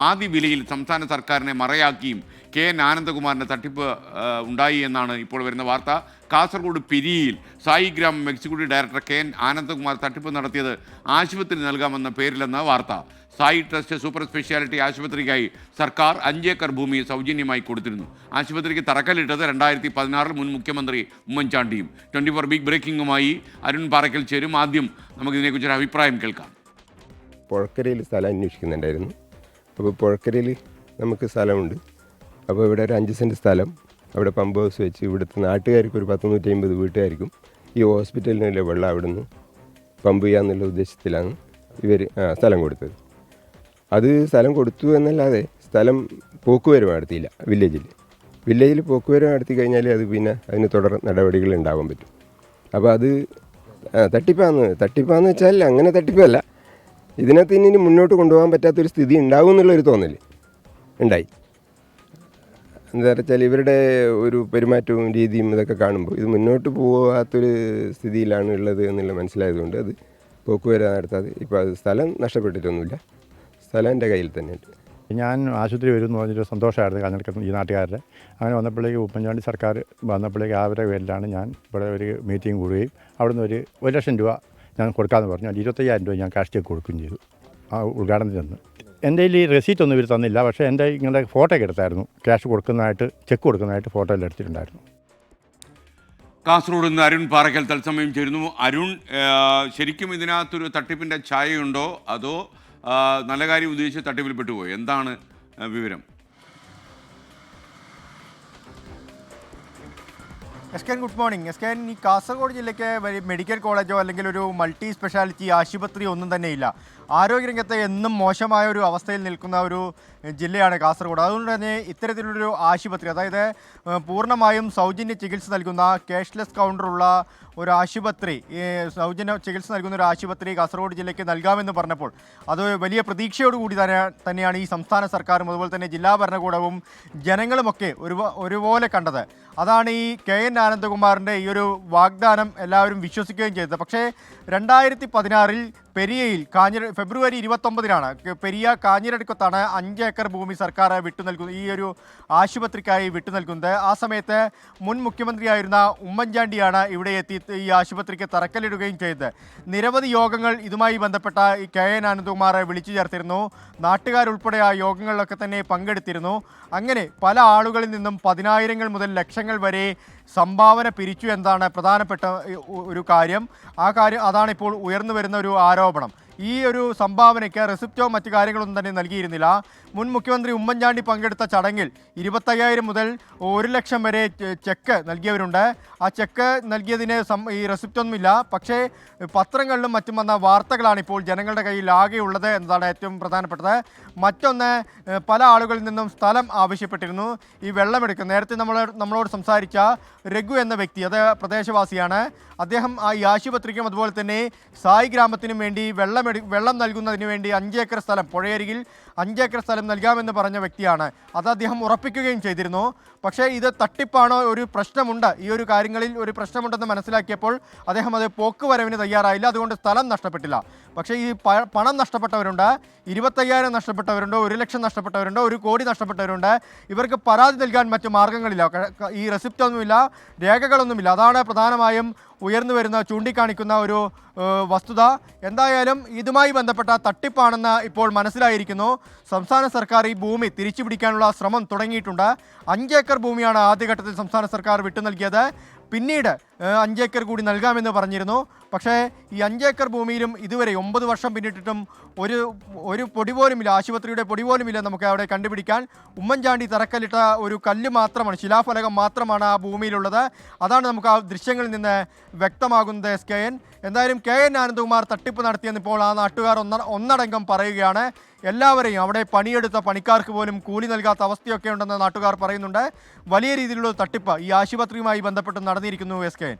ആദ്യ വിലയിൽ സംസ്ഥാന സർക്കാരിനെ മറയാക്കിയും കെ.എൻ. ആനന്ദകുമാറിൻ്റെ തട്ടിപ്പ് ഉണ്ടായി എന്നാണ് ഇപ്പോൾ വരുന്ന വാർത്ത. കാസർഗോഡ് പെരിയയിൽ Saigramam executive director K N. Anandakumar തട്ടിപ്പ് നടത്തിയത് ആശുപത്രി നൽകാമെന്ന പേരിലെന്ന വാർത്ത. സായി ട്രസ്റ്റ് സൂപ്പർ സ്പെഷ്യാലിറ്റി ആശുപത്രിക്കായി സർക്കാർ 5 ഏക്കർ ഭൂമി സൗജന്യമായി കൊടുത്തിരുന്നു. ആശുപത്രിക്ക് തറക്കല്ലിട്ടത് 2016 മുൻ മുഖ്യമന്ത്രി ഉമ്മൻചാണ്ടിയും. 24 ബിഗ് ബ്രേക്കിംഗുമായി അരുൺ പാറയ്ക്കൽ ചേരും. ആദ്യം നമുക്കിതിനെക്കുറിച്ചൊരു അഭിപ്രായം കേൾക്കാം. പുഴക്കരയിൽ സ്ഥലം അന്വേഷിക്കുന്നുണ്ടായിരുന്നു. അപ്പോൾ പുഴക്കരയിൽ നമുക്ക് സ്ഥലമുണ്ട്. അപ്പോൾ ഇവിടെ ഒരു 5 സെൻറ്റ് സ്ഥലം അവിടെ പമ്പ് ഹൗസ് വെച്ച് ഇവിടുത്തെ നാട്ടുകാർക്ക് ഒരു 150 വീട്ടുകാർക്കും ഈ ഹോസ്പിറ്റലിനുള്ള വെള്ളം അവിടെ നിന്ന് പമ്പ് ചെയ്യാന്നുള്ള ഉദ്ദേശത്തിലാണ് ഇവർ സ്ഥലം കൊടുത്തത്. അത് സ്ഥലം കൊടുത്തു എന്നല്ലാതെ സ്ഥലം പോക്കുവരവ് നടത്തിയില്ല. വില്ലേജിൽ പോക്കുവരവ് നടത്തി കഴിഞ്ഞാൽ അത് പിന്നെ അതിന് തുടർ നടപടികൾ ഉണ്ടാകാൻ പറ്റും. അപ്പോൾ അത് തട്ടിപ്പാന്ന് വെച്ചാൽ അങ്ങനെ തട്ടിപ്പല്ല. ഇതിനകത്ത് ഇനി മുന്നോട്ട് കൊണ്ടുപോകാൻ പറ്റാത്തൊരു സ്ഥിതി ഉണ്ടാകും എന്നുള്ളൊരു തോന്നൽ ഉണ്ടായി. എന്താ വെച്ചാൽ ഇവരുടെ ഒരു പെരുമാറ്റവും രീതിയും ഇതൊക്കെ കാണുമ്പോൾ ഇത് മുന്നോട്ട് പോകാത്തൊരു സ്ഥിതിയിലാണ് ഉള്ളത് എന്നുള്ള മനസ്സിലായതുകൊണ്ട് അത് പോക്കുവരവ് നടത്താതെ ഇപ്പോൾ അത് സ്ഥലം നഷ്ടപ്പെട്ടിട്ടൊന്നുമില്ല. സ്ഥലം എൻ്റെ കയ്യിൽ തന്നെയുണ്ട്. ഞാൻ ആശുപത്രി വരുമെന്ന് പറഞ്ഞൊരു സന്തോഷമായിരുന്നു കാഞ്ഞിരക്കൽ ഈ നാട്ടുകാരുടെ. അങ്ങനെ വന്നപ്പോഴേക്ക് ഉമ്മൻചാണ്ടി സർക്കാർ വന്നപ്പോഴേക്ക് അവരുടെ പേരിലാണ് ഞാൻ ഇവിടെ ഒരു മീറ്റിംഗ് കൂടുകയും അവിടുന്ന് ഒരു 1 ലക്ഷം രൂപ ഞാൻ കൊടുക്കാമെന്ന് പറഞ്ഞു. 25,000 രൂപ ഞാൻ ക്യാഷ് ചെക്ക് കൊടുക്കുകയും ചെയ്തു ആ ഉദ്ഘാടനത്തിൽ നിന്ന്. എൻ്റെ കയ്യിൽ ഈ റെസീറ്റ് ഒന്നും ഇവർ തന്നില്ല. പക്ഷേ എൻ്റെ ഇങ്ങനെ ഫോട്ടോ ഒക്കെ എടുത്തായിരുന്നു. ക്യാഷ് കൊടുക്കുന്നതായിട്ട് ചെക്ക് കൊടുക്കുന്നതായിട്ട് ഫോട്ടോ എല്ലാം എടുത്തിട്ടുണ്ടായിരുന്നു. കാസർഗോഡ് നിന്ന് അരുൺ പാറയ്ക്കൽ തത്സമയം ചേരുന്നു. അരുൺ, ശരിക്കും ഇതിനകത്തൊരു തട്ടിപ്പിൻ്റെ ഛായയുണ്ടോ അതോ നല്ല കാര്യം ഉദ്ദേശിച്ച് തട്ടിപ്പിൽ പെട്ടുപോയി? എന്താണ് വിവരം? എസ്.കെ. Good morning. എസ്.കെ., ഈ കാസർഗോഡ് ജില്ലയ്ക്ക് മെഡിക്കൽ കോളേജോ അല്ലെങ്കിൽ ഒരു മൾട്ടി സ്പെഷ്യാലിറ്റി ആശുപത്രി ഒന്നും തന്നെയില്ല. ആരോഗ്യരംഗത്ത് എന്നും മോശമായ ഒരു അവസ്ഥയിൽ നിൽക്കുന്ന ഒരു ജില്ലയാണ് കാസർഗോഡ്. അതുകൊണ്ട് തന്നെ ഇത്തരത്തിലുള്ളൊരു ആശുപത്രി, അതായത് പൂർണ്ണമായും സൗജന്യ ചികിത്സ നൽകുന്ന ക്യാഷ്ലെസ് കൗണ്ടറുള്ള ഒരു ആശുപത്രി, സൗജന്യ ചികിത്സ നൽകുന്ന ഒരു ആശുപത്രി കാസർഗോഡ് ജില്ലയ്ക്ക് നൽകാമെന്ന് പറഞ്ഞപ്പോൾ അത് വലിയ പ്രതീക്ഷയോടുകൂടി തന്നെയാണ് ഈ സംസ്ഥാന സർക്കാരും അതുപോലെ തന്നെ ജില്ലാ ഭരണകൂടവും ജനങ്ങളുമൊക്കെ ഒരുപോലെ കണ്ടത്. അതാണ് ഈ കെ.എൻ. ആനന്ദകുമാറിൻ്റെ ഈ ഒരു വാഗ്ദാനം എല്ലാവരും വിശ്വസിക്കുകയും ചെയ്തത്. പക്ഷേ 2016 പെരിയയിൽ ഫെബ്രുവരി 29-നാണ് പെരിയ കാഞ്ഞിരടുക്കത്താണ് 5 ഏക്കർ ഭൂമി സർക്കാർ വിട്ടുനൽകുന്നത്, ഈ ഒരു ആശുപത്രിക്കായി വിട്ടുനൽകുന്നത്. ആ സമയത്ത് മുൻ മുഖ്യമന്ത്രിയായിരുന്ന ഉമ്മൻചാണ്ടിയാണ് ഇവിടെ എത്തി ഈ ആശുപത്രിക്ക് തറക്കല്ലിടുകയും ചെയ്തത്. നിരവധി യോഗങ്ങൾ ഇതുമായി ബന്ധപ്പെട്ട ഈ കെ.എൻ. ആനന്ദകുമാറെ വിളിച്ചു ചേർത്തിരുന്നു. നാട്ടുകാരുൾപ്പെടെ ആ യോഗങ്ങളിലൊക്കെ തന്നെ പങ്കെടുത്തിരുന്നു. അങ്ങനെ പല ആളുകളിൽ നിന്നും 10,000 മുതൽ ലക്ഷങ്ങൾ വരെ സംഭാവന പിരിച്ചു എന്നതാണ് പ്രധാനപ്പെട്ട ഒരു കാര്യം. അതാണ് ഇപ്പോൾ ഉയർന്നു വരുന്ന ഒരു ആരോപണം. ഈ ഒരു സംഭാവനയ്ക്ക് റെസിപ്റ്റോ മറ്റു കാര്യങ്ങളൊന്നും തന്നെ നൽകിയിരുന്നില്ല. മുൻ മുഖ്യമന്ത്രി ഉമ്മൻചാണ്ടി പങ്കെടുത്ത ചടങ്ങിൽ 25,000 മുതൽ 1 ലക്ഷം വരെ ചെക്ക് നൽകിയവരുണ്ട്. ആ ചെക്ക് നൽകിയതിന് ഈ റെസിപ്റ്റൊന്നുമില്ല. പക്ഷേ പത്രങ്ങളിലും മറ്റും വന്ന വാർത്തകളാണ് ഇപ്പോൾ ജനങ്ങളുടെ കയ്യിൽ ആകെയുള്ളത് എന്നതാണ് ഏറ്റവും പ്രധാനപ്പെട്ടത്. മറ്റൊന്ന്, പല ആളുകളിൽ നിന്നും സ്ഥലം ആവശ്യപ്പെട്ടിരുന്നു ഈ വെള്ളമെടുക്കുക. നേരത്തെ നമ്മളോട് സംസാരിച്ച രഘു എന്ന വ്യക്തി, അത് പ്രദേശവാസിയാണ്. അദ്ദേഹം ഈ ആശുപത്രിക്കും അതുപോലെ തന്നെ സായി ഗ്രാമത്തിനും വേണ്ടി വെള്ളം നൽകുന്നതിന് വേണ്ടി 5 ഏക്കർ സ്ഥലം, പുഴയരികിൽ 5 ഏക്കർ സ്ഥലം നൽകാമെന്ന് പറഞ്ഞ വ്യക്തിയാണ്. അത് അദ്ദേഹം ഉറപ്പിക്കുകയും ചെയ്തിരുന്നു. പക്ഷേ ഇത് തട്ടിപ്പാണോ, ഒരു പ്രശ്നമുണ്ട്, ഈ ഒരു കാര്യങ്ങളിൽ ഒരു പ്രശ്നമുണ്ടെന്ന് മനസ്സിലാക്കിയപ്പോൾ അദ്ദേഹം അത് പോക്കുവരവിന് തയ്യാറായില്ല. അതുകൊണ്ട് സ്ഥലം നഷ്ടപ്പെട്ടില്ല. പക്ഷേ ഈ പണം നഷ്ടപ്പെട്ടവരുണ്ട്, 25,000 നഷ്ടപ്പെട്ടവരുണ്ട്, 1 ലക്ഷം നഷ്ടപ്പെട്ടവരുണ്ട്, 1 കോടി നഷ്ടപ്പെട്ടവരുണ്ട്. ഇവർക്ക് പരാതി നൽകാൻ മറ്റു മാർഗ്ഗങ്ങളില്ല. ഈ റെസിപ്റ്റൊന്നുമില്ല, രേഖകളൊന്നുമില്ല. അതാണ് പ്രധാനമായും ഉയർന്നു വരുന്ന ചൂണ്ടിക്കാണിക്കുന്ന ഒരു വസ്തുത. എന്തായാലും ഇതുമായി ബന്ധപ്പെട്ട തട്ടിപ്പാണെന്ന് ഇപ്പോൾ മനസ്സിലായിരിക്കുന്നു. സംസ്ഥാന സർക്കാർ ഈ ഭൂമി തിരിച്ചു പിടിക്കാനുള്ള ശ്രമം തുടങ്ങിയിട്ടുണ്ട്. 5 ഏക്കർ ഭൂമിയാണ് ആദ്യഘട്ടത്തിൽ സംസ്ഥാന സർക്കാർ വിട്ടു നൽകിയത്. പിന്നീട് 5 ഏക്കർ കൂടി നൽകാമെന്ന് പറഞ്ഞിരുന്നു. പക്ഷേ ഈ 5 ഏക്കർ ഭൂമിയിലും ഇതുവരെ 9 വർഷം പിന്നിട്ടിട്ടും ഒരു പൊടി പോലുമില്ല, ആശുപത്രിയുടെ പൊടി പോലുമില്ല നമുക്ക് അവിടെ കണ്ടുപിടിക്കാൻ. ഉമ്മൻചാണ്ടി തറക്കല്ലിട്ട ഒരു കല്ല് മാത്രമാണ്, ശിലാഫലകം മാത്രമാണ് ആ ഭൂമിയിലുള്ളത്. അതാണ് നമുക്ക് ആ ദൃശ്യങ്ങളിൽ നിന്ന് വ്യക്തമാകുന്നത്. എസ്.കെ.എൻ. എന്തായാലും കെ.എൻ. ആനന്ദകുമാർ തട്ടിപ്പ് നടത്തിയെന്ന് ഇപ്പോൾ ആ നാട്ടുകാർ ഒന്നടങ്കം പറയുകയാണ്. എല്ലാവരെയും, അവിടെ പണിയെടുത്ത പണിക്കാർക്ക് പോലും കൂലി നൽകാത്ത അവസ്ഥയൊക്കെ ഉണ്ടെന്ന് നാട്ടുകാർ പറയുന്നുണ്ട്. വലിയ രീതിയിലുള്ള തട്ടിപ്പ് ഈ ആശുപത്രിയുമായി ബന്ധപ്പെട്ട് നടന്നിരിക്കുന്നു. എസ്.കെ.എൻ.